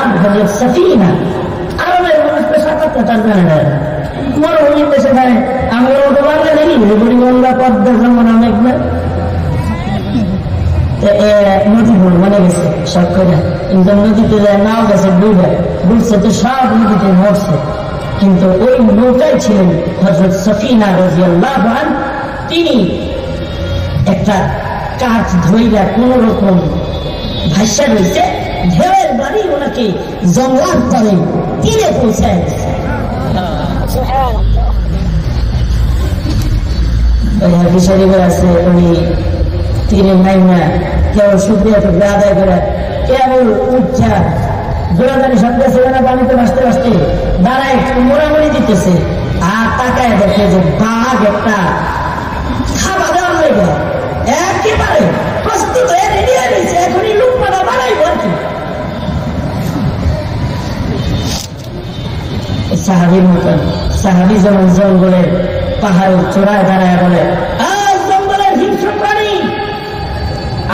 নাম হজরত সফিনা। আরবের মানুষ তো সাঁতার জানে না, মরুভূমির দেশে যায়। আমরা তো বাংলা দেখি বুড়ি বাংলা পদ্মা যেমন অনেক না নদী মনে গেছে সব করে, কিন্তু নদীতে যায় নাও গেছে ডুবছে তো সব নদীতে মরছে। কিন্তু ওই নৌকায় ছিলেন হযরত সফিনা রাদিয়াল্লাহু আনহা। তিনি একটা কাঠ ধইরা কোন রকম ভাষা রয়েছে, ঢেউয়ের বাড়ি ওনাকে জঙ্গলার পরে তীরে পৌঁছায় গেছে। আছে উনি তীরে নাই না, কেউ শুক্রিয়া টুকরা আদায় করে, কেবল উচ্চা দৌড়াদারি সব গেছে না পানিতে বাঁচতে বাঁচতে দাঁড়ায় মোড়ামুড়ি দিতেছে। আর তাকায় দেখে যে বাঘ একটা খাবার দেওয়ার লেগে একেবারে প্রস্তুত হয়ে রেডি হয়ে গেছে, এখনই লুকমাটা বাড়াইব আর কি। সাহাবির মতন সাহাবি যেমন জঙ্গলের পাহাড়ের চূড়ায় দাঁড়ায় বলে, জঙ্গলের হিংস্র প্রাণী,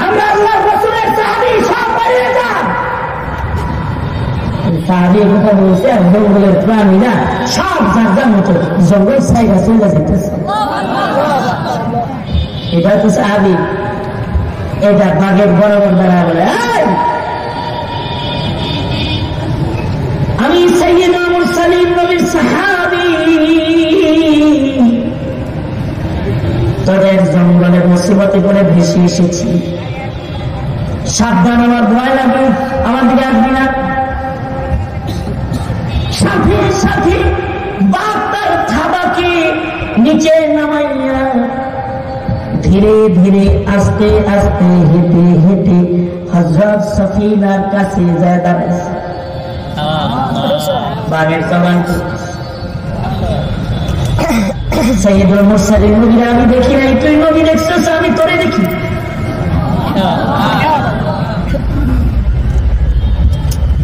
আমরা আল্লাহর রাসূলের সাহাবী, সব পালিয়ে যান। সাহাবী কথা বলছে, জঙ্গলের প্রাণীরা সব যার মতো জঙ্গল সাইডা চলে যেতেছে। এটা তো সাহাবী, এটা বাঘের বরাবর দাঁড়ায় বলে, আমি সাইয়্যিদুল মুরসালিন নবীর সাহাবী, তোদের জঙ্গলের মুসিবতে করে ভেসে এসেছি, সাবধান, আমার ভয় লাগবে, আমার দিকে আসবি না। সাথে সাথে বাঘ তার থাবাকে নিচে নামাইয়া ধীরে ধীরে আস্তে আস্তে হেঁটে হেঁটে হযরত সফিনার কাছে যায় দাঁড়াইছে। বাঘের জবান সাইয়্যিদুল মুরসালিন নবীরা আমি দেখি নাই, তুই নবী দেখছিস, আমি তোরে দেখি।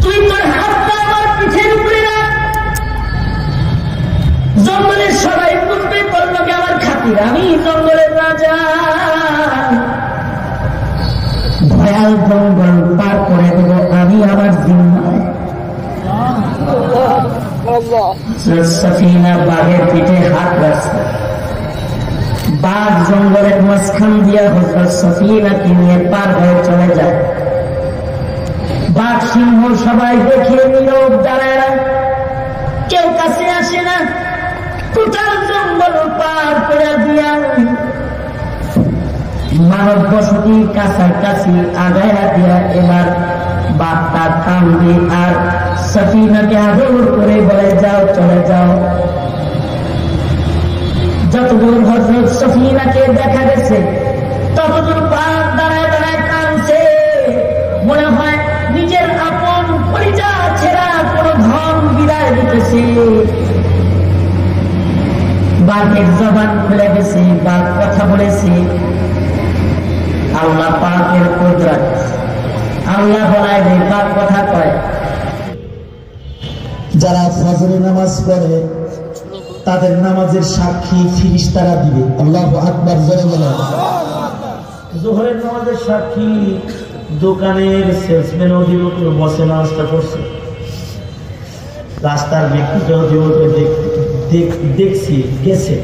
তুই তোর হাতটা আমার পিঠের উপরে রাখ, জঙ্গলের সবাই বুঝবে তোর লোকে আমার খাতির, আমি জঙ্গলের রাজা। ভয়াল জঙ্গল পার করে দেব আমি আমার জিম্মায়। সফিনা বাঘের পিঠে হাত রাখছে, বাঘ জঙ্গলের মাঝখান দিয়া হযরত সফিনাকে নিয়ে পার হয়ে চলে যায়। বাঘ সিংহ সবাই দেখে নীরব দাঁড়ায়, কেউ কাছে আসে না। টোটাল জঙ্গল পার করে দিয়া মানব বসতির কাছাকাছি আগায় দিয়া এবার বাঘটা থামবে আর সফিনাকে আদর করে বলে, যাও চলে যাও। যতদূর হযরত সফিনাকে দেখা গেছে ততদূর বাঘ দাঁড়ায় দাঁড়ায় কাঁদছে, মনে হয় নিজের আপন পরিচয় ছেড়া কোনো ধন বিদায় দিতেছে। বাঘের জবান খুলে গেছে, বাঘ কথা বলেছে। আল্লাহ পাকের কুদরত, আল্লাহ বলায় যে বাঘ কথা কয়। যারা ফজরের নামাজ পড়ে তাদের নামাজের সাক্ষী ফেরেশতারা দিবে। আল্লাহু আকবার, জোরে বলেন। যোহরের নামাজের সাক্ষী দোকানের সেলসম্যান অধিবক্র বসে নামাজটা পড়ছে, রাস্তার ব্যক্তিকে অধিবক্র দেখছি গেছে,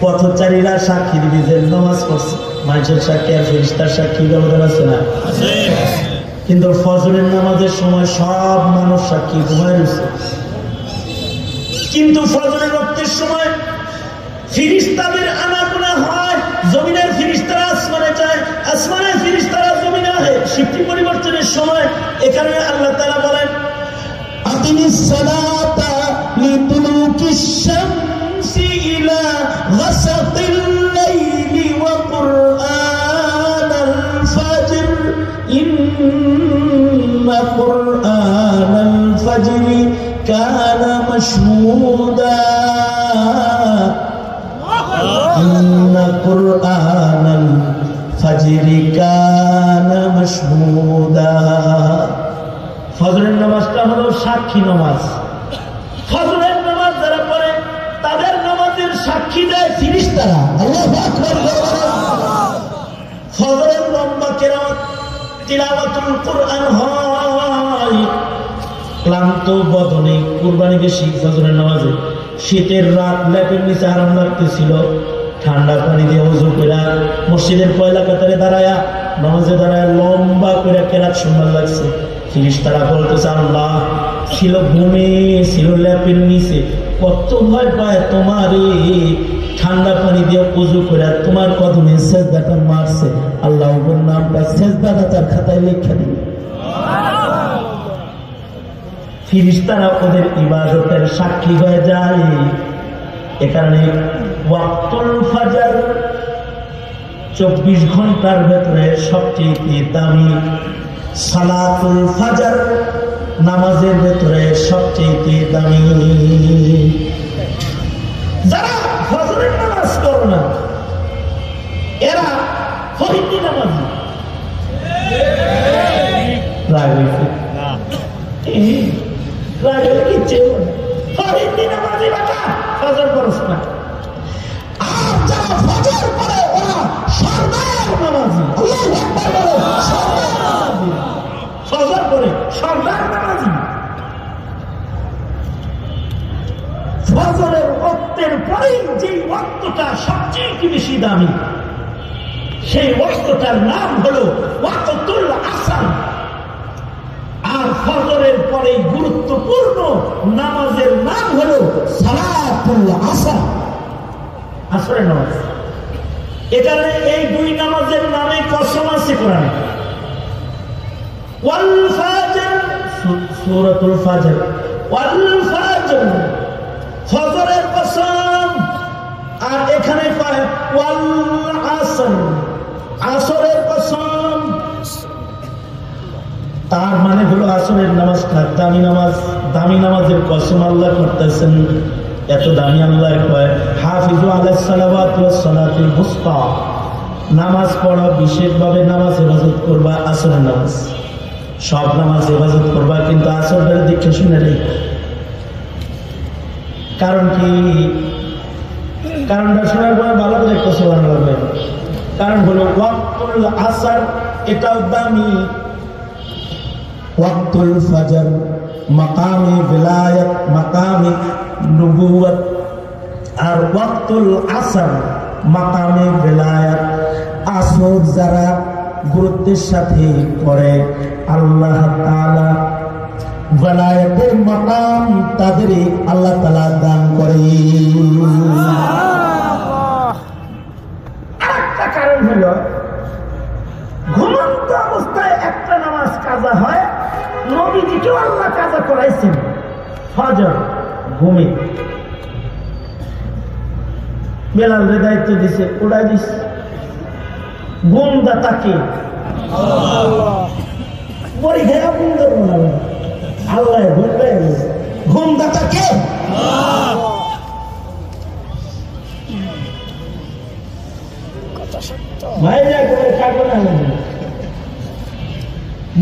পথচারীরা সাক্ষী দিবে যে নামাজ পড়ছে। মানুষের সাক্ষী আর ফেরেশতার সাক্ষী ব্যবধান আছে না? কিন্তু ফজরের নামাজের সময় সব মানুষ সাক্ষী ঘুমায় রয়েছে, কিন্তু ফজরের রক্তের সময় ফেরেশতাদের আনাগোনা হয়। জমিনের ফেরেশতারা আসমানে যায়, আসমানের ফেরেশতারা জমিনে আসে। শিফটি পরিবর্তনের সময় এখানে আল্লাহ তাআলা বলেন, আকিমিস সালাতা লিতুলুকিশ শামসি ইলা গাসাকিল লাইলি ওয়া কুরআনাল ফাজর ইন্না কুরআনাল ফাজরি কানা মাশহুদা ইন্না কুরআনাল ফাজরি কানা মাশহুদা। ফজরের নামাজটা হলো সাক্ষী নামাজ। ফজরের নামাজ যারা পড়ে তাদের নামাজের সাক্ষী দেয় ফেরেশতারা। আল্লাহু আকবার। ফজরের লম্বা কিরাত তিলাওয়াতুল কুরআন হয়, ক্লান্ত বদনে কুরবানি বেশি ফজরের নামাজে শীতের রাত ল্যাপের নিচে আরাম লাগতেছিল ঠান্ডা পানি দিয়ে ওযু করে মসজিদের পয়লা কাতারে দাঁড়ায়া নামাজে দাঁড়ায় লম্বা করে কেরাত সুন্দর লাগছে ফেরেশতারা বলতেছে আল্লাহ ছিল ঘুমে ছিল ল্যাপের নিচে কত ভয় পায় তোমারে ঠান্ডা পানি দিয়ে ওযু করে তোমার কদমে সেজদাটা মারছে আল্লাহ ওর নামটা সেজদাটা তার খাতায় লিখে দিবে ফেরেশতারা ওদের ইবাদতের সাক্ষী হয়ে যায় এ কারণে ওয়াক্তুল ফাজর 24 ঘন্টার ভেতরে সবচেয়ে দামি সালাতুল ফাজর নামাজের ভেতরে সবচেয়ে দামি যারা ফজরের নামাজ করে না এরা ফরিদি নামাজি রাগ হয়েছে রাগ হলে কিচ্ছু ফরিদি নামাজি বাবা ফজর পড়ছ না আর যারা ফজর পড়ে ওরা সরদার নামাজি আল্লাহু আকবার বলে ফজর পড়ে সরদার নামাজি ফজরের ওয়াক্তের পরেই যে ওয়াক্তটা সবচেয়ে বেশি দামি সেই ওয়াক্তটার নাম হলো ওয়াক্তুল আসর আর ফজরের পরে গুরুত্বপূর্ণ নামাজের নাম হলো সালাতুল আসর আসরের নামাজ এখানে এই দুই নামাজের নামে কসম আছে কোরআনে ওয়াল ফাজর সূরাতুল ফাজর ওয়াল ফাজর ফজরের কসম আর এখানে পায় ওয়াল আসর আসরের কসম তার মানে হলো আসরের নামাজটা দামি নামাজের কসম আল্লাহ করতেছেন এত দামি আল্লাহ কয় হাফিজু আলাস সালাওয়াতি ওয়াস সালাতুল বুসতা নামাজ পড়া বিশেষভাবে নামাজ হেফাজত করবা আসরের নামাজ সব নামাজ হেফাজত করবা কিন্তু আসরের দিকটা শুনে নেই কারণ কি কারণটা শোনার পরে ভালো করে একটা সোলান লাগবে কারণ হলো ওয়াক্তুল আসর এটাও দামি ওয়াক্তুল ফজর মাকামে বিলায়াত মাকামে নবুয়ত আর ওয়াক্তুল আসর মাকামে বিলায়াত আসর যারা গুরুত্বের সাথে করে আল্লাহ তাআলা ওয়ালায়াতের মাকাম তাদের আল্লাহ তাআলা দান করে আরেকটা কারণ হলো ঘুমন্ত অবস্থায় একটা নামাজ কাজা হয় নবীজিকেও আল্লাহ কাজা করাইছেন ফজর ঘুমে বেলালের দায়িত্ব দিছে উড়াই দিছে ঘুমদাতাকে পরীক্ষা ঘুম দেবো না আল্লাহ ঘুমবে ঘুমদাতাকে ভাই যা করে কাটো না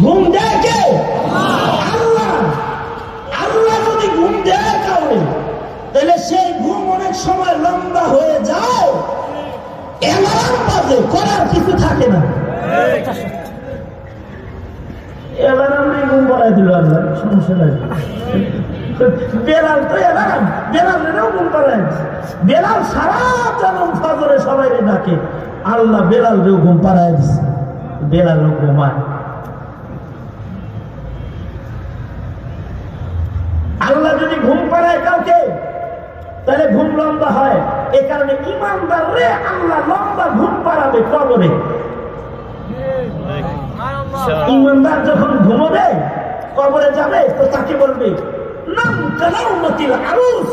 ঘুম দেয় কে আল্লাহ আল্লাহ যদি ঘুম দেয় কাউরে তাহলে সেই ঘুম অনেক সময় লম্বা হয়ে যায় এলার্ম বাজে করার কিছু থাকে না এলার্ম নেই ঘুম পড়াই দিল আল্লাহ সমস্যা নাই বেলাল তো এলার্ম বেলালেরও ঘুম পড়াই বেলাল সারা জনম ফজরে সবাই ডাকে আল্লাহ বেলালেরও ঘুম পাড়াই দিচ্ছে বেলালও ঘুমায় আল্লাহ যদি ঘুম পাড়ায় কাউকে তাহলে ঘুম লম্বা হয় এ কারণে ইমানদার রে আল্লাহ লম্বা ঘুম পাড়াবে কবরে ইমানদার যখন ঘুমোবে কবরে যাবে তো তাকে বলবে নাম কালাউমাতিল আরুস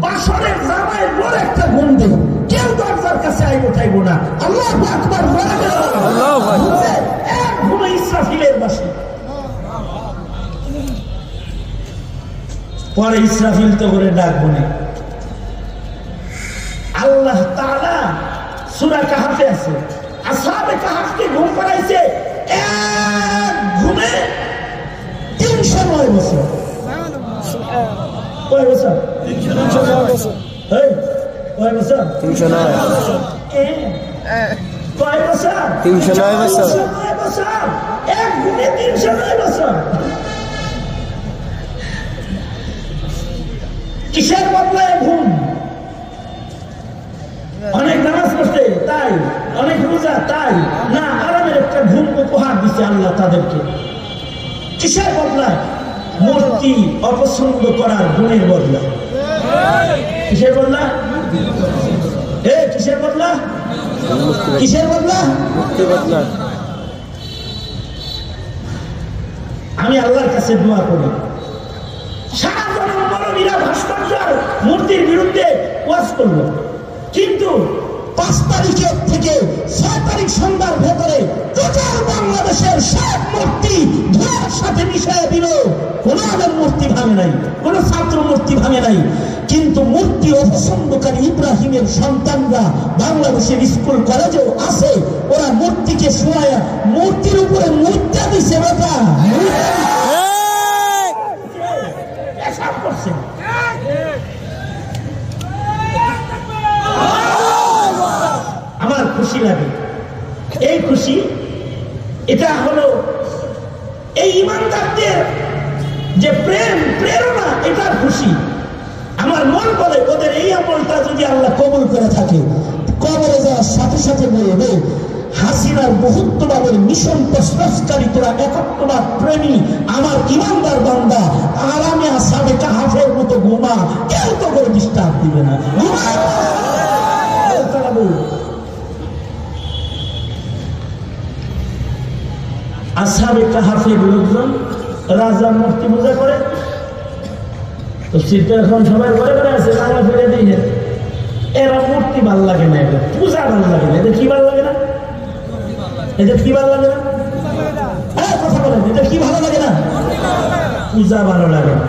বাসরের জামাইয়ের বড় একটা ঘুম দে কেউ দরজার কাছে আইবো চাইবো না আল্লাহু আকবার আল্লাহু আকবার এক ঘুমে ইসরাফিলের বাসি পরে ইসরাফিল তো করে ডাকবো না আল্লাহ তাআলা সূরা কাহফে আছে আসহাবে কাহফকে ঘুম পাড়াইছে এক ঘুমে 309 বছর কয় বছর 309 বছর এই কয় বছর 309 কয় বছর 309 বছর এক ঘুমে 309 বছর বাংলাদেশে। কিসের বদলা? মূর্তি অপছন্দ করার গুণের বদলা। কিসের বদলা? কিসের বদলা? কিসের বদলা? আমি আল্লাহর কাছে দোয়া করি, সারা জনম মরমীরা ভাস্কর্যের মূর্তির বিরুদ্ধে ওয়াজ করলো, কিন্তু 5 তারিখের থেকে 6 তারিখ সন্ধ্যার ভেতরে টোটাল বাংলাদেশের সব মূর্তি ধোঁয়ার সাথে মিশিয়ে দিল। কোন আলেম মূর্তি ভাঙে নাই, কোন ছাত্র মূর্তি ভাঙে নাই, কিন্তু মূর্তি অপছন্দকারী ইব্রাহিমের সন্তানরা বাংলাদেশের স্কুল কলেজেও আছে। ওরা মূর্তিকে শোয়া মূর্তির উপরে মুদ্রা দিছে। বাবা করছে। আমার খুশি লাগে, এই খুশি এটা হলো এই ইমানদারদের যে প্রেম প্রেরণা, এটা খুশি। আমার মন বলে ওদের এই আমলটা যদি আল্লাহ কবুল করে থাকে, কবরে যাওয়ার সাথে সাথে বলবে হাসিনার বহুত্ববাদের মিশন প্রশ্নকারী তোরা একত্ববাদ প্রেমী আমার ইমানদার বান্দা আরামে আসামে কাহাফের মতো ঘুমা, কেউ তো করে ডিস্টার্ব দিবে না। আসামে কাহাফের লোকজন রাজার মূর্তি পূজা করে, তো শীত এখন সবাই ঘরে ঘরে আছে, বাংলা ফিরে দিয়ে এরা মূর্তি ভাল লাগে না, এটা পূজা ভাল লাগে না। এটা কি ভাল লাগে না? এটা কি ভালো লাগে না? কথা বলেন, এটা কি ভালো লাগে না? পূজা ভালো লাগে না।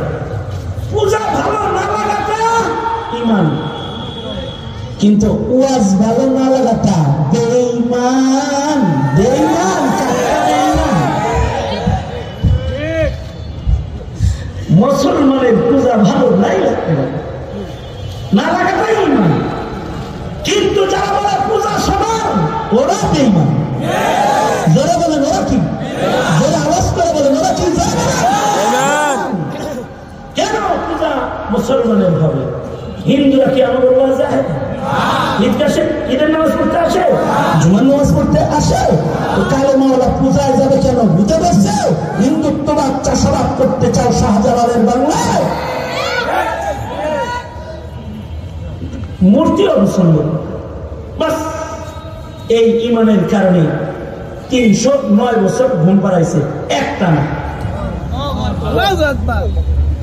পূজা ভালো না লাগাটা ইমান, কিন্তু ওয়াজ ভালো না লাগাটা বেঈমান। বেঈমান মুসলমানের পূজা ভালো নাই লাগতে না লাগাটাই ইমান, কিন্তু যারা বলে পূজা সমান ওরা বেঈমান। যারা বলেন ওরা কি? যারা আওয়াজ করে বলেন ওরা কি? কেন পূজা মুসলমানের হবে? হিন্দুরা কি আমাদের ওয়াজে আসে? ঈদের নামাজ পড়তে আসে? জুমার নামাজ পড়তে আসে? তো কালো মাওলা পূজায় যাবে কেন? বুঝতে পারছে? হিন্দুত্ববাদ চাষাবাদ করতে চাও শাহজালালের বাংলায়। মূর্তি অপছন্দ, বাস এই ইমানের কারণে 309 বছর ঘুম পাড়াইছে একটা না,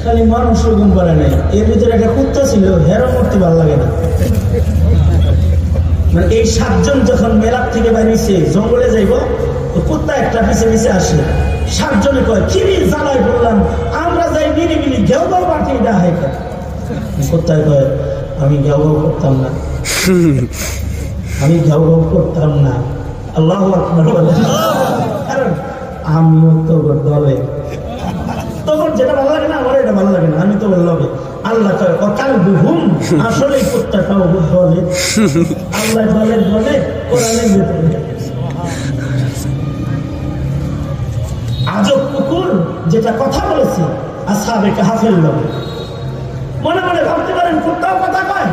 খালি মানুষও ঘুম পাড়ায় নাই। এর ভিতরে একটা কুত্তা ছিল, হেরো মূর্তি ভালো লাগে না। মানে এই 7 জন যখন মেলার থেকে বাইরেছে জঙ্গলে যাইব, কুত্তা একটা পিছে পিছে আসে, 7 জনে কয় কি জ্বালাই বললাম, আমরা যাই নিরিবিলি ঘেউ ঘেউ বাটি দেখাই। কুত্তায় কয় আমি ঘেউ ঘেউ করতাম না, আমি ঘেউ ঘেউ করতাম না। আল্লাহু আকবার বলে, কারণ আমিও তো দলে, তখন যেটা ভালো লাগে না আমার এটা ভালো লাগে না, আমি তো লবে। আল্লাহ কয় অকাল বুহুম, আসলে কুত্তাটাও বলে। আল্লাহ বলে বলে কোরআনের ভিতরে আজব কুকুর যেটা কথা বলেছে আসহাবে কাহাফের লোক, মনে মনে ভাবতে পারেন কুত্তাও কথা কয়।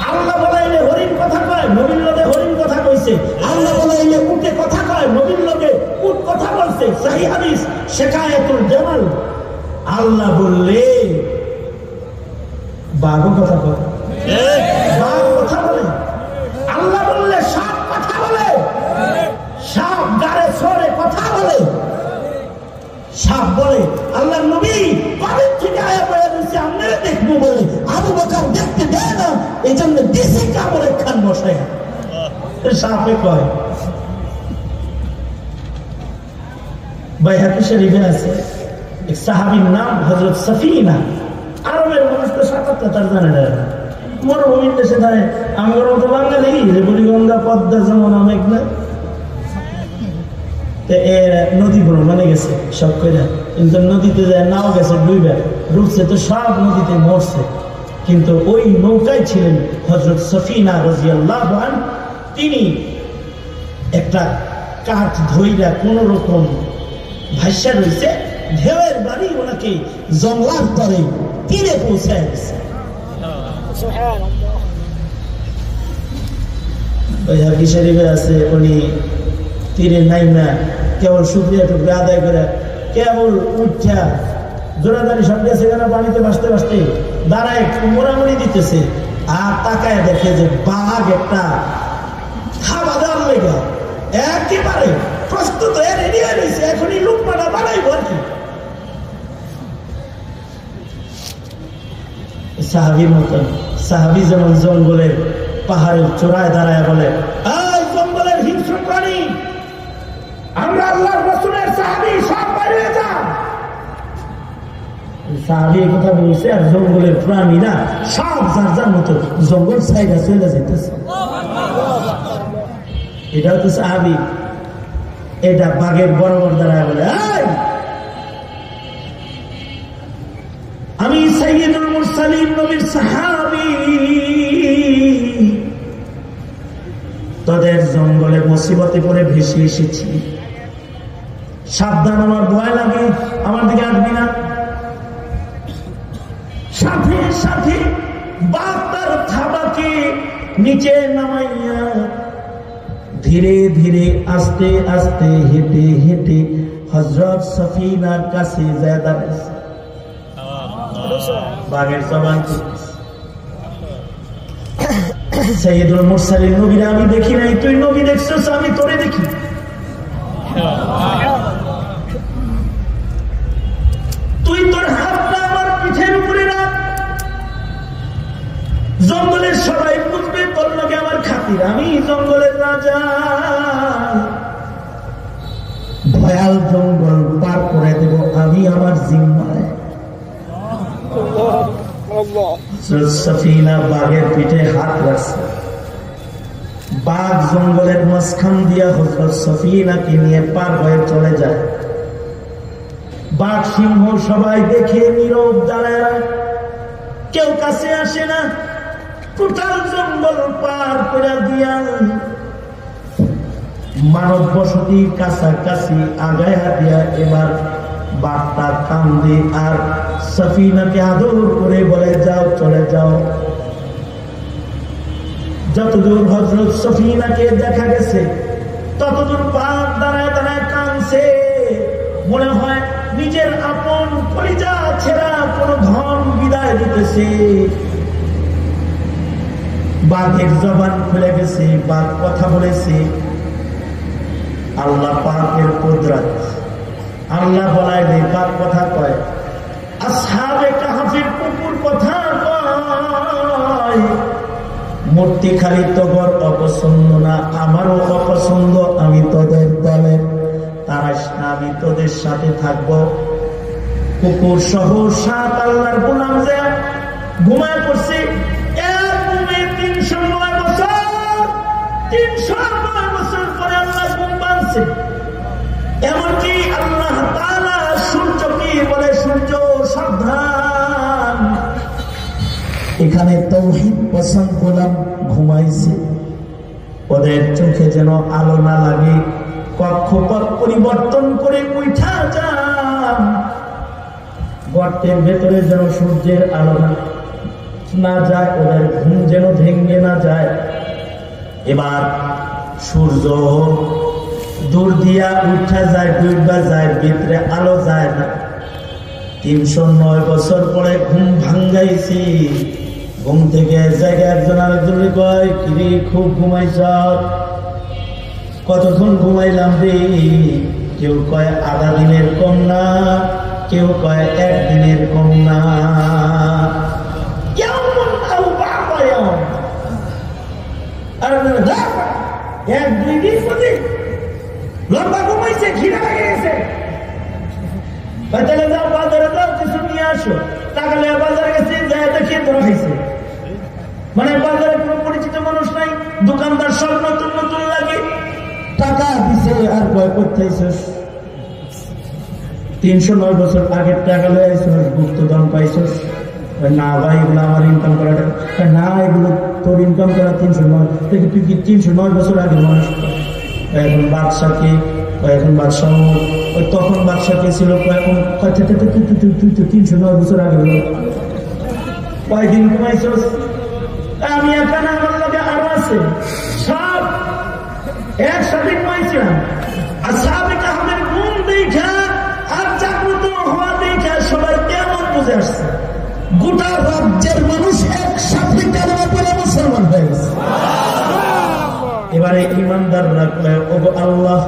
আল্লাহ বলাইলে হরিণ কথা কয়, নবীর লোকে হরিণ কথা কইছে। আল্লাহ বলাইলে উটে কথা কয়, নবীর লোকে উট কথা বলছে। সহিহ হাদিস শিকায়াতুল জামাল। আল্লাহ বললে বাঘও কথা কয়, বাঘ কথা বলে। আল্লাহ বললে সাপ কথা বলে, সাপ গাড়ে সরে কথা বলে, সাপ বলে। আল্লাহ নবী কবের থেকে আয়া পড়ে দিচ্ছে আপনারা দেখবো বলে আবু বকর দেখতে দেয় না, এই জন্য দেশে কামড়ে খান বসে। সাপে কয়। বাইহাকি শরীফে আছে এক সাহাবীর নাম হযরত সফিনা। আরবের মানুষ তো সাঁতারটা তার জানে না, মরুভূমির দেশে দাঁড়ায়। আমি ওর মতো বাঙালি যে বুড়িগঙ্গা পদ্মা যমুনা মেঘনা নদী ভ্রমণে গেছে সব করে, কিন্তু নদীতে যায় নাও গেছে ডুবছে, তো সব নদীতে মরছে। কিন্তু ওই নৌকায় ছিলেন হযরত সফিনা রাদিয়াল্লাহু আনহা। তিনি একটা কাঠ ধইরা কোন রকম ভাষা রয়েছে, ঢেউয়ের বাড়ি ওনাকে জংলার তরে তীরে পৌঁছায় গেছে। বাইহাকি শরীফে আছে উনি তীরে নাইমা কেবল শুক্রিয়া টুকরে আদায় করে কেবল উঠা জোড়াদারি সব গেছে কেন পানিতে ভাসতে ভাসতে দাঁড়ায় মোড়ামুড়ি দিতেছে আর তাকায় দেখে যে বাঘ একটা খাওয়া দাওয়ার লেগে একেবারে প্রস্তুত হয়ে রেডি হয়ে রয়েছে, এখনই লুকমাটা বানাইব আর কি। সাহাবীর মতন সাহাবী যেমন জঙ্গলের পাহাড়ের চূড়ায় দাঁড়ায় বলে, এই জঙ্গলের হিংস্র প্রাণী, আমরা আল্লাহর রাসূলের সাহাবী, সব বাইরে হয়ে যান। সাহাবী কথা বলছে আর জঙ্গলের প্রাণীরা সব যার যার মতো জঙ্গল সাইডা চলে যেতেছে। এটা হচ্ছে সাহাবী। এটা বাঘের বরাবর দাঁড়ায় বলে, আমি সাইয়্যিদুল মুরসালিন নবীর সাহাবী, তোদের জঙ্গলে মুসিবতে পড়ে ভেসে এসেছি, সাবধান, আমার ভয় লাগে, আমার দিকে আসবি না। সাথে সাথে বাঘ তার থাবাকে নিচে নামাইয়া ধীরে ধীরে আস্তে আস্তে হেঁটে হেঁটে হযরত সফিনার কাছে যায় দাঁড়াইছে। বাঘের জবান সাইয়্যিদুল মুরসালিন নবীরা আমি দেখি নাই, তুই নবী দেখছিস, আমি তোরে দেখি। তুই তোর হাতটা আমার পিঠের উপরে রাখ, জঙ্গলের সবাই বুঝবে তোর লগে আমার খাতির, আমি জঙ্গলের রাজা। ভয়াল জঙ্গল পার করে দেব আমি আমার জিম্মায়। সফিনা বাঘের পিঠে হাত রাখছে, বাঘ জঙ্গলের মাঝখান দিয়া হযরত সফিনাকে নিয়ে পার হয়ে চলে যায়। বাঘ সিংহ সবাই দেখে নীরব দাঁড়ায়, কেউ কাছে আসে না। টোটাল জঙ্গল পার করে দিয়া মানব বসতির কাছাকাছি আগায়া দিয়া এবার বাঘটা কান্দে আর সফিনাকে আদর করে বলে, যাও চলে যাও। যতদূর হযরত সফিনাকে দেখা গেছে ততদূর বাঘ দাঁড়ায় দাঁড়ায় কাঁদছে, মনে হয় নিজের আপন কলিজা ছেড়া কোন ধন বিদায় দিতেছে। বাঘের জবান খুলে গেছে, বাঘ কথা বলেছে। আল্লাহ পাকের কুদরত, আল্লাহ বলায় যে বাঘ কথা কয়, আসহাবে কাহফের কুকুর কথা কয়। মূর্তি খালি তোর অপছন্দ না, আমারও অপছন্দ, আমি তোদের দলের, তারাস না, আমি তোদের সাথে থাকবো। কুকুর সহ 7 আল্লাহর গোলাম যে ঘুমায় পড়ছে, এর ঘুমে 309 বছর, 309 বছর পরে আল্লাহ ঘুম ভাঙছে। এমনকি আল্লাহ তাআলা সূর্যকে বলে, সূর্য সাবধান, এখানে তৌহিদ পছন্দ গোলাম ঘুমাইছে, ওদের চোখে যেন আলো না লাগে, কক্ষপথ পরিবর্তন করে উঠা যান, গর্তের ভেতরে যেন সূর্যের আলো না যায়, ওদের ঘুম যেন ভেঙে না যায়। এবার সূর্য দূর দিয়া উঠা যায়, ডুববা যায়, ভিতরে আলো যায় না। 309 বছর পরে ঘুম ভাঙ্গাইছি। ঘুম থেকে জায়গায় একজন আরেকজনকে কয়, কিরে খুব ঘুমাইছ? কতক্ষণ ঘুমাইলাম রে? কেউ কয় আধা দিনের কম না, কেউ কয় 1 দিনের কম না। আর 1-2 দিন প্রতি লম্বা ঘুমাইছে, খিদে লেগে গেছে। তাহলে যাও বাজারে যাও, কিছু নিয়ে আসো। তাহলে বাজারে গেছে, যায় দেখে ধরা খাইছে। মানে বাজারে কোনো পরিচিত মানুষ নাই, দোকানদার সব নতুন নতুন লাগে, টাকা দিছে আর ভয় করতেছিস। 309 বছর আগের টাকা লয়ে আইছিস, গুপ্তধন পাইছিস? না ভাই, এগুলো আমার ইনকাম করা টাকা না, এগুলো তোর ইনকাম করা 309। তুই কি 309 বছর আগে মানুষ? এখন বাদশাকে, এখন বাদশাহ, তখন বাদশাকে ছিল এখন 309 বছর আগে হলো। কয়দিন ঘুমাইছিস? আমি এখানে আমার লগে আরো আছে, সব একসাথে ঘুমাইছিলাম। আর সাহাবে কাহাবের ঘুম দেখা আর জাগ্রত হওয়া দেখা সবাই কেমন বুঝে আসছে। গোটা রাজ্যের মানুষ একসাথে কালেমা পড়ে মুসলমান হয়ে গেছে। এবারে ইমানদাররা কয়, ওগো আল্লাহ,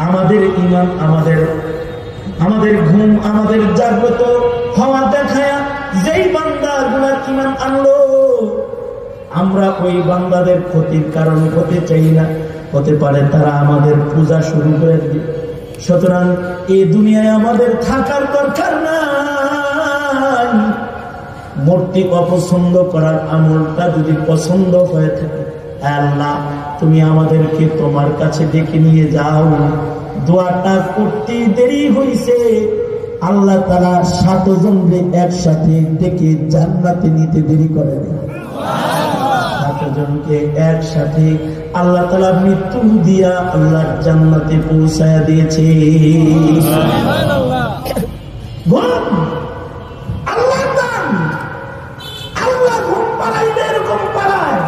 আমাদের ইমান, আমাদের ঘুম, আমাদের জাগ্রত হওয়া দেখায়া যেই বান্দাগুলা ইমান আনলো, আমরা ওই বান্দাদের ক্ষতির কারণ হতে চাই না। হতে পারে তারা আমাদের পূজা শুরু করে দিবে। সুতরাং এই দুনিয়ায় আমাদের থাকার দরকার নাই। মূর্তি অপছন্দ করার আমলটা যদি পছন্দ হয়ে থাকে, আল্লাহ তুমি আমাদেরকে তোমার কাছে ডেকে নিয়ে যাও। দোয়াটা করতে দেরি হইছে, আল্লাহ তাআলা 7 জনকে একসাথে ডেকে জান্নাতে নিতে দেরি করে দেন। 7 জনকে একসাথে আল্লাহ তাআলা মৃত্যু দিয়া আল্লাহর জান্নাতে পৌঁছায়া দিয়েছে। আল্লাহ দান, আল্লাহ ঘুম পাড়াইলে এরকম পাড়ায়।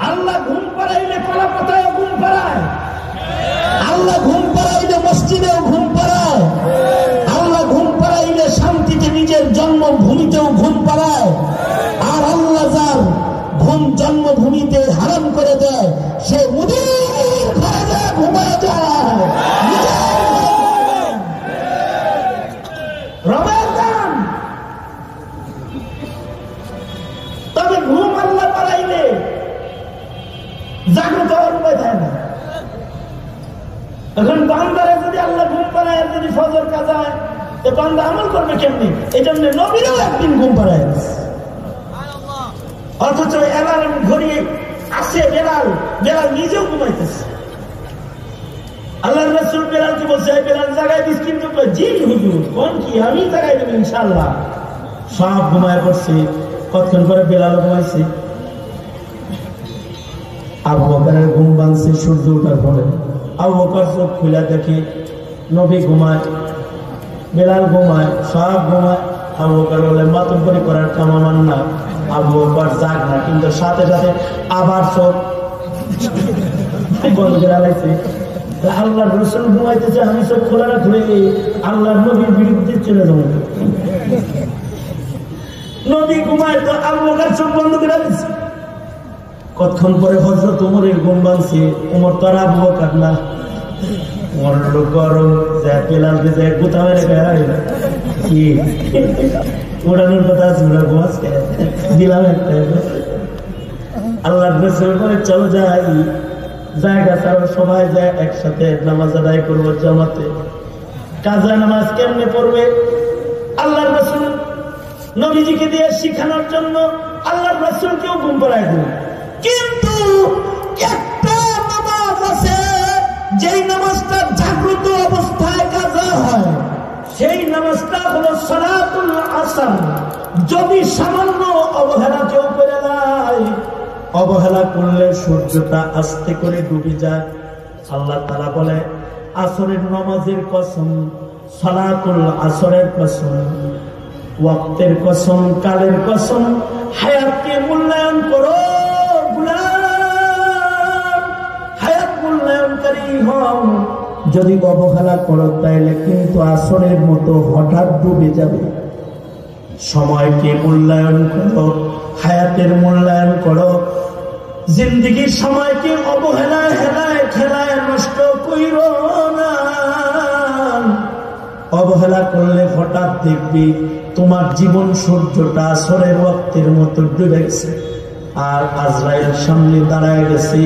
আল্লাহ ঘুম পাড়াইলে কলা পাতায় ঘুম পাড়ায়। আল্লাহ ঘুম পাড়াইলে মসজিদেও ঘুম পাড়ায়। আল্লাহ ঘুম পাড়াইলে শান্তিতে নিজের জন্মভূমিতেও ঘুম পাড়ায়। আর আল্লাহ যার ঘুম জন্মভূমিতে হারাম করে দেয়, সে মুদির ঘরে যায় ঘুমায় যায়। তবে ঘুম আল্লাহ পাড়াইলে জাগ্রত হওয়ার উপায় থাকে না। এখন বান্দারে যদি আল্লাহ ঘুম পাড়ায়, যদি ফজর কাজায়, তো বান্দা আমল করবে কেমনি? এই জন্য নবীরাও একদিন ঘুম পাড়ায়, অথচ অ্যালার্ম ঘড়িয়ে আসে বেলাল নিজেও ঘুমাইতেছে। আল্লাহর রাসূল বেলালকে বলছে, বেলাল জাগাই দিস, কিন্তু জি হুজুর, কোন কি আমি জাগাই দেব ইনশাআল্লাহ। সব ঘুমায় পড়ছে। কতক্ষণ পরে বেলালও ঘুমাইছে। আবু বকরের ঘুম ভাঙছে সূর্য ওঠার পরে। আবু বকর চোখ খুলে দেখে নবী ঘুমায়, বেলাল ঘুমায়, সব ঘুমায়। আবু বকর বলে, মাতব্বরি করার কাম আমার না। আবু বকর জাগ না, কিন্তু সাথে সাথে আবার চোখ বন্ধ করে আলাইছে। আল্লাহর রাসূল ঘুমাইতেছে, আমি চোখ খোলা রাখলে আল্লাহর নবীর বিরুদ্ধে চলে যাবো। নবী ঘুমায় তো আবু বকর চোখ বন্ধ করে দিচ্ছে। কতক্ষণ পরে হযরত ওমরের ঘুম ভাঙছে। ওমর তো আর আবু বকর না, ওমর লোক গরম যায়, বেলালকে যায় গোতা মেরে খায় কি ওড়ানোর কথা আছে, ওরা ঘুমাচ্ছে দিলাম একটা। আল্লাহর রাসূল বলে, চলো যাই, জায়গা ছাড়ো, সবাই যায় একসাথে নামাজ আদায় করবো জামাতে। কাজা নামাজ কেমনে পড়বে আল্লাহর রাসূল নবীজিকে দিয়ে শিখানোর জন্য আল্লাহর রাসূলকেও ঘুম পাড়ায় দিল। কিন্তু একটা নামাজ আছে, যেই নামাজটা জাগ্রত অবস্থায় কাজা হয়, সেই নামাজটা হলো সালাতুল আসর। যদি সামান্য অবহেলা কেউ করে দেয়, অবহেলা করলে সূর্যটা আস্তে করে ডুবে যায়। আল্লাহ তাআলা বলে, আসরের নামাজের কসম, সালাতুল আসরের কসম, ওয়াক্তের কসম, কালের কসম, হায়াতকে মূল্যায়ন করো গোলাম, হায়াত মূল্যায়নকারী হও। যদি অবহেলা করো তাইলে কিন্তু আসরের মতো হঠাৎ ডুবে যাবে। সময়কে মূল্যায়ন করো, হায়াতের মূল্যায়ন করো। জিন্দেগির সময়কে অবহেলায় হেলায় খেলায় নষ্ট কইরো না। অবহেলা করলে হঠাৎ দেখবি তোমার জীবন সূর্যটা আসরের ওয়াক্তের মতো ডুবে গেছে। আর আজরাইল সামনে দাঁড়ায় গেছে।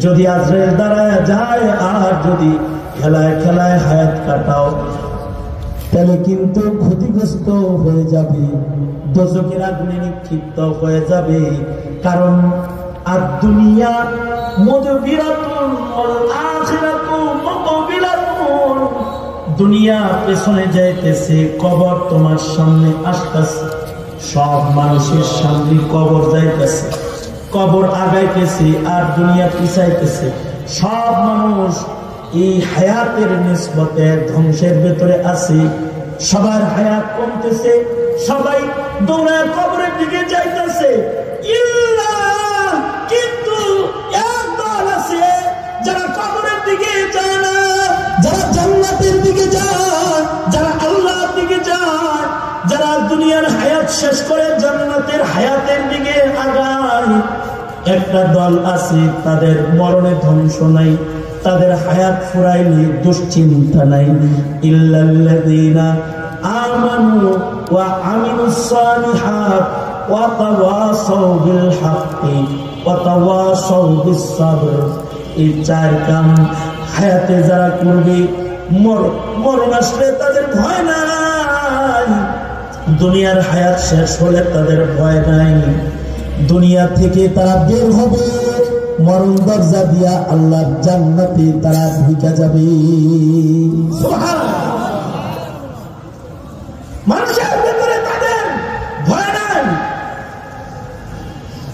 যদি আজরাইল দাঁড়ায় যায় আর যদি খেলায় খেলায় হায়াত কাটাও, তাহলে কিন্তু ক্ষতিগ্রস্ত হয়ে যাবে, দোজখের আগুনে নিক্ষিপ্ত হয়ে যাবে। কারণ আর দুনিয়া মুদবিরাতুন ওয়াল আখিরাতু মুকবিলাতুন, দুনিয়া পেছনে যাইতেছে, কবর তোমার সামনে আসতেছে। সব মানুষের সামনে কবর যাইতেছে, কবর আগাইতেছে আর দুনিয়া পিছাইতেছে। সব মানুষ এই হায়াতের নিসবতে ধ্বংসের ভেতরে আছে। সবার হায়াত কমতেছে, সবাই দৌড়ায় কবরের দিকে যাইতেছে। ইল্লা শেষ করে জান্নাতের হায়াতের দিকে আগায়, একটা দল আছে তাদের মরণে ধ্বংস নাই, তাদের হায়াত ফুরাইলে দুশ্চিন্তা নাই। ইল্লাল্লাযীনা আমানু ওয়া আমিলুস সালিহাত ওয়া তাওয়াসাউ বিল হাক্কি ওয়া তাওয়াসাউ বিস সাবর। এই চার কাম হায়াতে যারা করবে, মরণ আসলে তাদের ভয় নাই, দুনিয়ার হায়াত শেষ হলে তাদের ভয় নাই। দুনিয়া থেকে তারা বের হবে, মরণ দরজা দিয়া আল্লাহর জান্নাতে তারা ঢুকে যাবে। মানুষের ভেতরে তাদের ভয় নাই।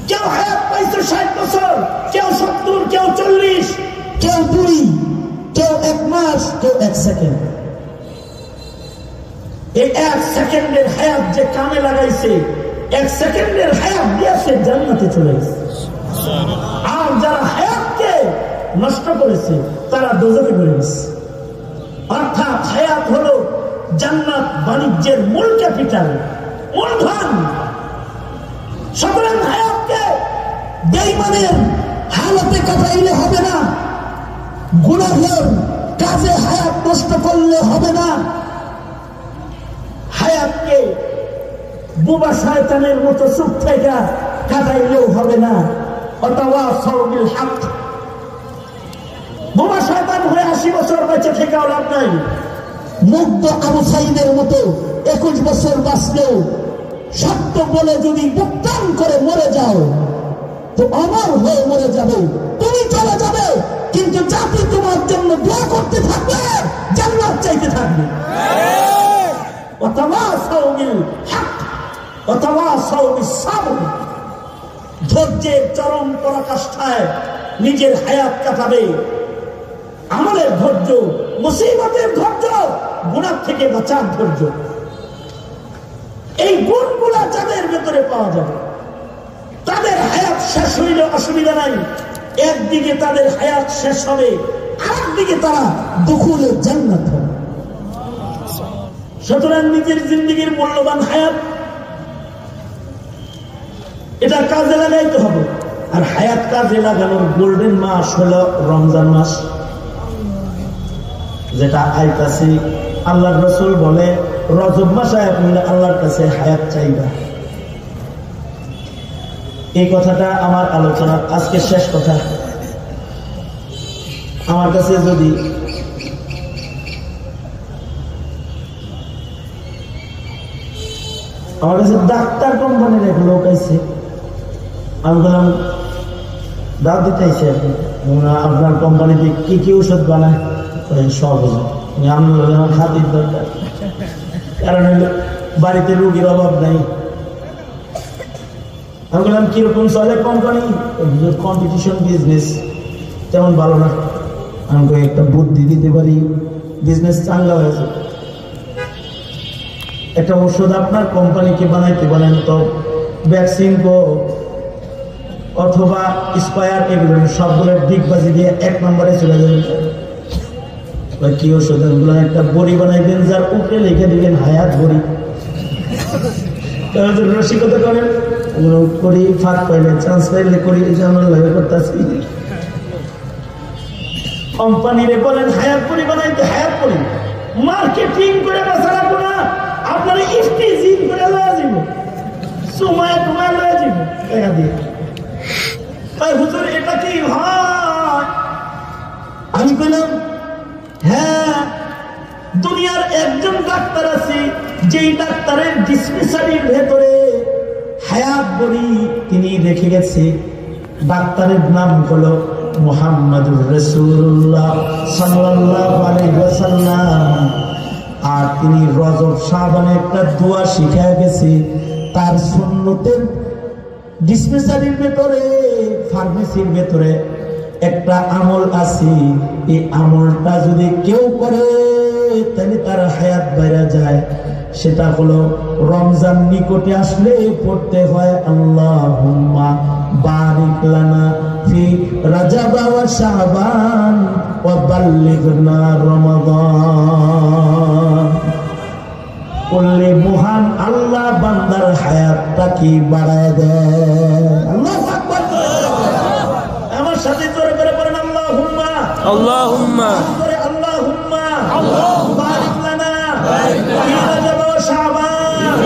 কেউ হায়াত পাইছে 60 বছর, কেউ 70, কেউ 40, কেউ 2, কেউ 1 মাস, কেউ 1 সেকেন্ড। এই 1 সেকেন্ডের হায়াত যে কামে লাগাইছে, 1 সেকেন্ডের হায়াত দিয়েছে জান্নাতে চলে গেছে। আর যারা হায়াতকে নষ্ট করেছে তারা দোজখে পড়ে গেছে। অর্থাৎ হায়াত হলো জান্নাত বাণিজ্যের মূল ক্যাপিটাল, মূলধন। সুতরাং হায়াতকে বেঈমানের হালতে কাটাইলে হবে না, গুনাহের কাজে হায়াত নষ্ট করলে হবে না, হায়াতকে বুবা শয়তানের মতো চুপ থেকে কাটাইলেও হবে না। ওয়াতাওয়াসাউ বিল হক। বুবা শয়তান হয়ে 80 বছর বেঁচে থেকেও লাভ নাই। মুগ্ধ আবু সাইদের মতো 21 বছর বাঁচলেও সত্য বলে যদি বুকটান করে মরে যাও তো অমর হয়ে মরে যাবে, তুমি চলে যাবে, কিন্তু জাতি তোমার জন্য দোয়া করতে থাকবে, জান্নাত চাইতে থাকবে। ওয়াতাওয়াসাউ বিল হক ওয়াতাওয়াসাউ বিস সাবর। ধৈর্যের চরম পরাকাষ্ঠায় নিজের হায়াত কাটাবে। আমলের ধৈর্য, মুসিবতের ধৈর্য, গুনাহ থেকে বাঁচার ধৈর্য, এই গুণগুলা যাদের ভেতরে পাওয়া যাবে তাদের হায়াত শেষ হইলে অসুবিধা নাই। একদিকে তাদের হায়াত শেষ হবে, আরেকদিকে তারা দুখুলে জান্নাত হবে। সুতরাং নিজের জিন্দেগীর মূল্যবান হায়াত এটা কাজে লাগাইতে হবে। আর হায়াত কাজে লাগানোর গোল্ডেন মাস হলো রমজান মাস, যেটা আইতাছে। আল্লাহর রাসূল বলে রজব মাসে আপনি আল্লাহর কাছে হায়াত চাইবা। এই কথাটা আমার আলোচনার আজকে শেষ কথা। আমার কাছে যদি ডাক্তার কোম্পানির এক লোক আইছে, আমি বললাম দাঁত দিতে আইসে আপনি, আপনার কোম্পানিতে কি কি ওষুধ বানায়? সব ওষুধ। আমি বললাম খাতির দরকার, কারণ বাড়িতে রোগীর অভাব নাই। আমি বললাম কিরকম চলে কোম্পানি? কম্পিটিশন বিজনেস তেমন ভালো না। আমাকে একটা বুদ্ধি দিতে পারি, বিজনেস চাঙ্গা হয়েছে। একটা ওষুধ আপনার কোম্পানিকে বানাইতে বলেন তো ভ্যাকসিন কো অথবা স্পায়ার, এগুলো সবগুলোর ডিগবাজি দিয়ে 1 নম্বরে চলে যাবেন। কি ওষুধ? একটা বড়ি বানাইবেন যার উপরে লিখে দিবেন হায়াত বড়ি। রসিকতা করেন, করি ফাঁক পাইলে চান্স পাইলে করি, আমার লাগে করতেছি। কোম্পানিরে বলেন হায়াত বড়ি বানাইতে, হায়াত বড়ি মার্কেটিং করে বেচা রাখবো না, আপনার স্টেজিং করে লয়ে যাব, সময় তোমায় লয়ে যাব টাকা দিয়ে। তাই হুজুর এটা কি হয়? আমি বললাম হ্যাঁ, দুনিয়ার একজন ডাক্তার আছে, যেই ডাক্তারের ডিসপেন্সারির ভেতরে হায়াত বড়ি তিনি রেখে গেছে। ডাক্তারের নাম হলো মুহাম্মাদুর রাসূলুল্লাহ সাল্লাল্লাহু আলাইহি ওয়াসাল্লাম। আর তিনি রজব শাবানে একটা দোয়া শিখে গেছে। তার সুন্নতের ডিসপেন্সারির ভেতরে, ফার্মেসির ভেতরে একটা আমল আছে। এই আমলটা যদি কেউ করে তাহলে তার হায়াত বেড়ে যায়। সেটা হলো রমজান নিকটে আসলে পড়তে হয় আল্লাহুম্মা বারিক লানা ফি রাজাব ওয়া শাবান ওয়া বাল্লিগনা রমাদান। বললে মহান আল্লাহ বান্দার হায়াতটা কি বাড়ায় দেয়। আল্লাহু আকবার। আমার সাথে জোরে করে বলেন আল্লাহুম্মা আল্লাহুম্মা করে আল্লাহুম্মা বারিক লানা ফি রজব ওয়া শাবান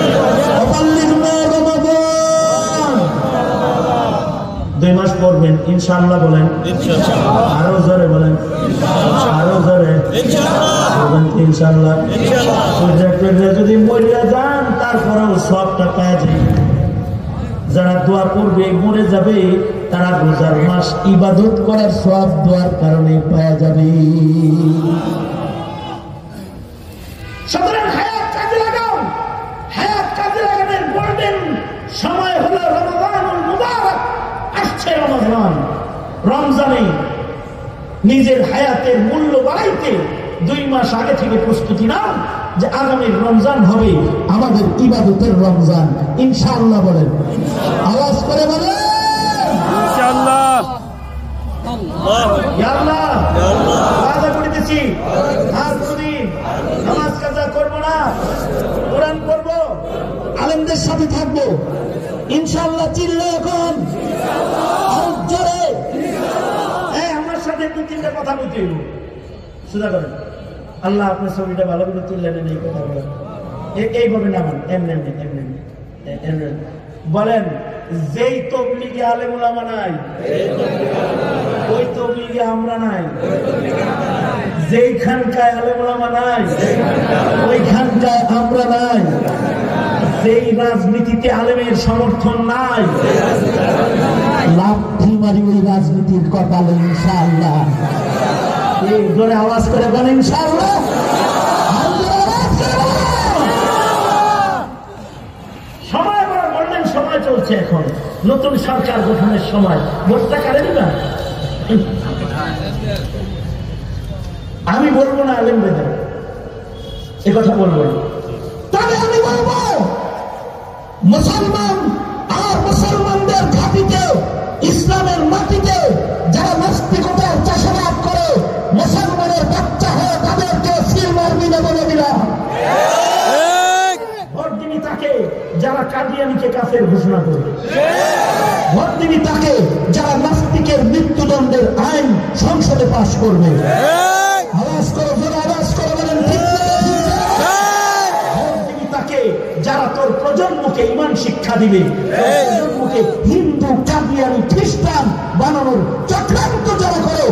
ওয়া বাল্লিগনা রমাদান। 2 মাস পড়বেন ইনশাআল্লাহ বলেন ইনশাআল্লাহ। আরো জোরে বলেন আরো জোরে ইনশাআল্লাহ ইনশাআল্লাহ। যদি মরিয়া যান তারপরেও সবটা পাওয়া যায়। যারা দোয়া করবে মরে যাবে তারা রোজার মাস ইবাদত করার সব দোয়ার কারণে পাওয়া যাবে। সুতরাং হায়াত কাজে লাগাও। হায়াত কাজে লাগানোর গোল্ডেন সময় হলো রমজানুল মুবারক। আসছে রমজান। রমজানে নিজের হায়াতের মূল্য বাড়াইতে 2 মাস আগে থেকে প্রস্তুতি নাও যে আগামী রমজান হবে আমাদের ইবাদতের রমজান। ইনশাআল্লাহ বলেন, আওয়াজ করে বলেন ইনশাআল্লাহ। ইয়া আল্লাহ ওয়াদা করিতেছি আর কোনদিন নামাজ কাজা করব না, কোরআন পড়ব, আলেমদের সাথে থাকবো ইনশাআল্লাহ। চিল্লা এখন আর জোরে আমার সাথে 2-3টা কথা বলতে হইব। সুদা করেন আল্লাহ আপনার ছবিটা ভালো করে তুললেন এই কথা বলেন এইভাবে নামান এমনি এমনি এমনি এমনি বলেন। যেই তবলিগে আলেম ওলামা নাই ওই তবলিগে আমরা নাই, যেইখানকায় আলেম ওলামা নাই ওইখানকায় আমরা নাই, যেই রাজনীতিতে আলেমের সমর্থন নাই লাঠি মারি ওই রাজনীতির কপালে ইনশাআল্লাহ। এই জোরে আওয়াজ করে বলেন ইনশাআল্লাহ। সময় বড় গোল্ডেন সময় চলছে এখন, নতুন সরকার গঠনের সময়। ভোটটা কারে দিবা? আমি বলবো না আলেম বেদা এ কথা বলবো না, তবে আমি বলবো মুসলমান আর মুসলমানদের ঘাঁটিতে ইসলামের মাটিতে যারা নাস্তিকতার চাষাবাদ করে মুসলমানের বাচ্চা হয়ে তাদেরকে সিল মারবি না বলে দিলাম। ভোট দিবি তাকে যারা কাদিয়ানীকে কাফের ঘোষণা করবে, ভোট দিবি তাকে যারা নাস্তিকের মৃত্যুদণ্ডের আইন সংসদে পাশ করবে। আওয়াজ করে জোরে আওয়াজ করে বলেন ঠিক না? ভোট দিবি তাকে যারা তোর প্রজন্মকে ঈমান শিক্ষা দিবে, প্রজন্মকে হিন্দু কাদিয়ানী খ্রিস্টান বানানোর চক্রান্ত যারা করে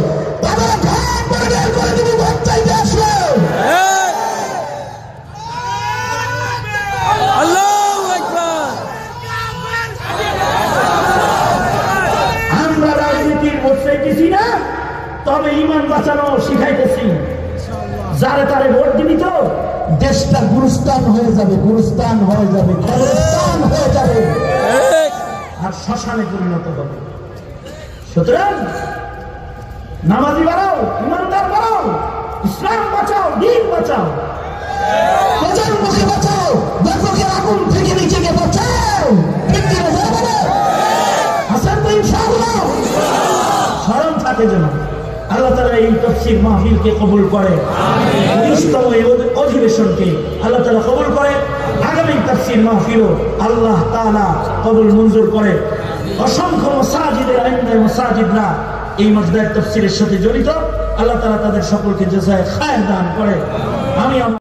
তাদের ঘাট বের করে দিবি ভোট চাইতে আসলে। আল্লাহু আকবার। আমরা রাজনীতির ভোট চাইতেছি না, তবে ঈমান বাঁচানো শিখাইতেছি। যারে তারে ভোট দিবি তো দেশটা গুরুস্থান হয়ে যাবে, গুরুস্থান হয়ে যাবে, কবরস্থান হয়ে যাবে আর শ্মশানে পরিণত হবে। সুতরাং নামাজি বাড়াও, ইমানদার বাড়াও, ইসলাম বাঁচাও, দিন বাঁচাও, প্রজন্মকে বাঁচাও, ব্যাপকের আগুন থেকে নিজেকে বাঁচাও। ঠিক কিনা বলে হাসান তো ইনশাআল্লাহ স্মরণ থাকে যেন আল্লাহ তাআলা এই তাফসীর মাহফিলকে কবুল করে, 19তম এই অধিবেশনকে আল্লাহ তাআলা কবুল করে, আগামী তাফসীর মাহফিলও আল্লাহ তাআলা কবুল মঞ্জুর করে। অসংখ্য মাসাজিদের আইনের মাসাজিদরা এই মজদার তাফসীরের সাথে জড়িত, আল্লাহ তাআলা তাদের সকলকে জাযায়ে খায়র দান করে। আমি